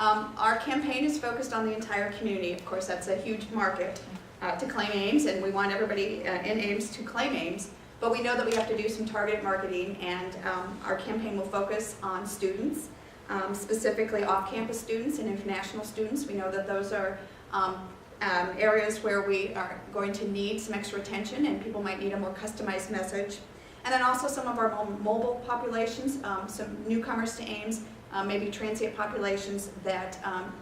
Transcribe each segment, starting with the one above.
Our campaign is focused on the entire community. Of course, that's a huge market to claim Ames, and we want everybody in Ames to claim Ames. But we know that we have to do some targeted marketing, and our campaign will focus on students, specifically off-campus students and international students. We know that those are areas where we are going to need some extra attention, and people might need a more customized message. And then also some of our mobile populations, some newcomers to Ames, maybe transient populations that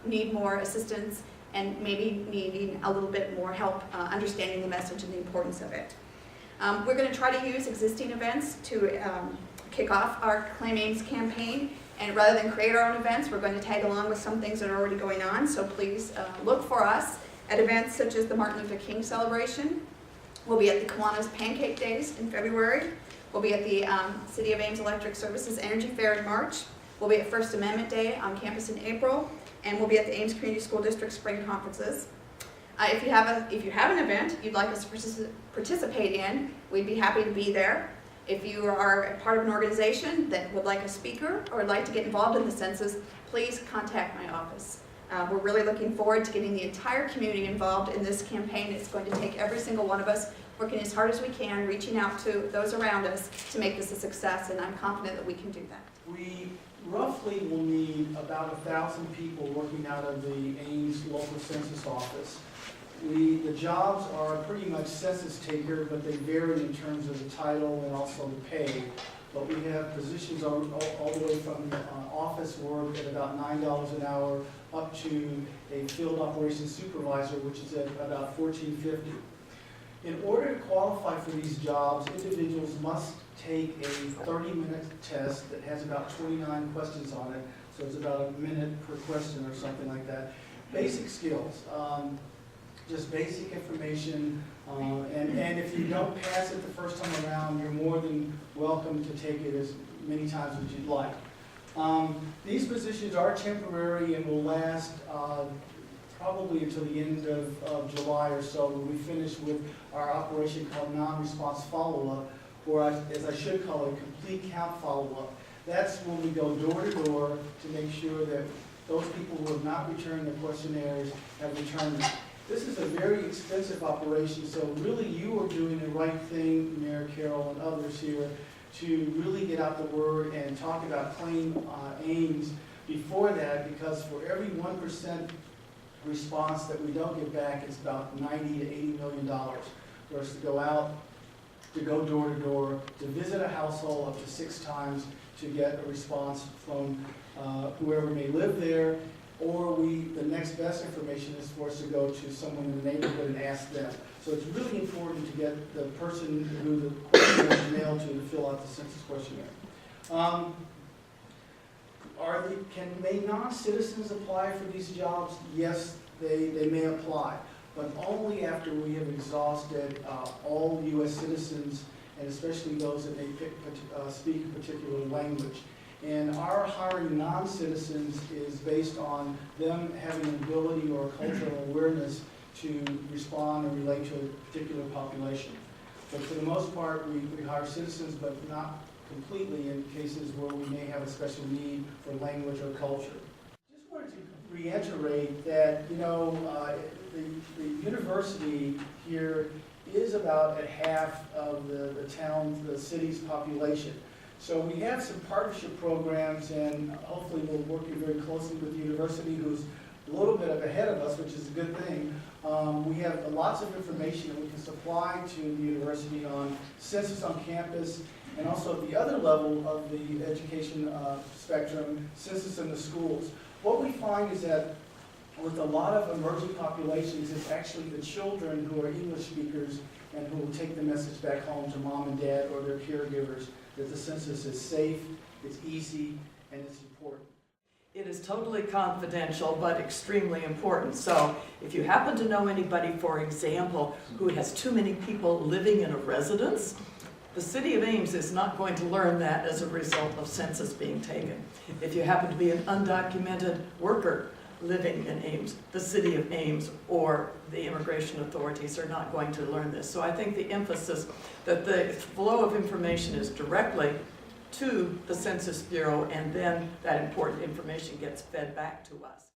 need more assistance and maybe needing a little bit more help understanding the message and the importance of it. We're going to try to use existing events to kick off our Claim Ames campaign, and rather than create our own events, we're going to tag along with some things that are already going on. So please look for us at events such as the Martin Luther King celebration. We'll be at the Kiwanis Pancake Days in February. We'll be at the City of Ames Electric Services Energy Fair in March. We'll be at First Amendment Day on campus in April, and we'll be at the Ames Community School District Spring Conferences. If you have an event you'd like us to participate in, we'd be happy to be there. If you are a part of an organization that would like a speaker or would like to get involved in the census, please contact my office. We're really looking forward to getting the entire community involved in this campaign. It's going to take every single one of us working as hard as we can, reaching out to those around us to make this a success, and I'm confident that we can do that. We roughly will need about 1,000 people working out of the Ames local census office. The jobs are pretty much census taker, but they vary in terms of the title and also the pay. But we have positions all the way from office work at about $9 an hour up to a field operations supervisor, which is at about $14.50. In order to qualify for these jobs, individuals must take a 30-minute test that has about 29 questions on it, so it's about a minute per question or something like that. Basic skills, just basic information, and if you don't pass it the first time around, you're more than welcome to take it as many times as you'd like. These positions are temporary and will last probably until the end of July or so, when we finish with our operation called non-response follow-up, or as I should call it, complete count follow-up. That's when we go door to door to make sure that those people who have not returned the questionnaires have returned them. This is a very expensive operation, so really you are doing the right thing, Mayor Carroll and others here, to really get out the word and talk about Claim Ames before that, because for every 1% response that we don't get back, it's about $90 to $80 million for us to go out, to go door to door, to visit a household up to 6 times to get a response from whoever may live there, or the next best information is for us to go to someone in the neighborhood and ask them. So it's really important to get the person who the questionnaire is mailed to fill out the census questionnaire. May non-citizens apply for these jobs? Yes, they may apply, but only after we have exhausted all U.S. citizens, and especially those that may speak a particular language. And our hiring non-citizens is based on them having an ability or cultural awareness to respond and relate to a particular population. But for the most part, we hire citizens, but not completely in cases where we may have a special need for language or culture. Just wanted to reiterate that, the university here is about a half of the city's population. So we have some partnership programs, and hopefully we're working very closely with the university, who's a little bit ahead of us, which is a good thing. We have lots of information that we can supply to the university on census on campus, and also at the other level of the education spectrum, census in the schools. What we find is that with a lot of emerging populations, it's actually the children who are English speakers and who will take the message back home to mom and dad or their caregivers that the census is safe, it's easy, and it's important. It is totally confidential, but extremely important. So if you happen to know anybody, for example, who has too many people living in a residence, the City of Ames is not going to learn that as a result of census being taken. If you happen to be an undocumented worker living in Ames, the City of Ames or the immigration authorities are not going to learn this. So I think the emphasis that the flow of information is directly to the Census Bureau, and then that important information gets fed back to us.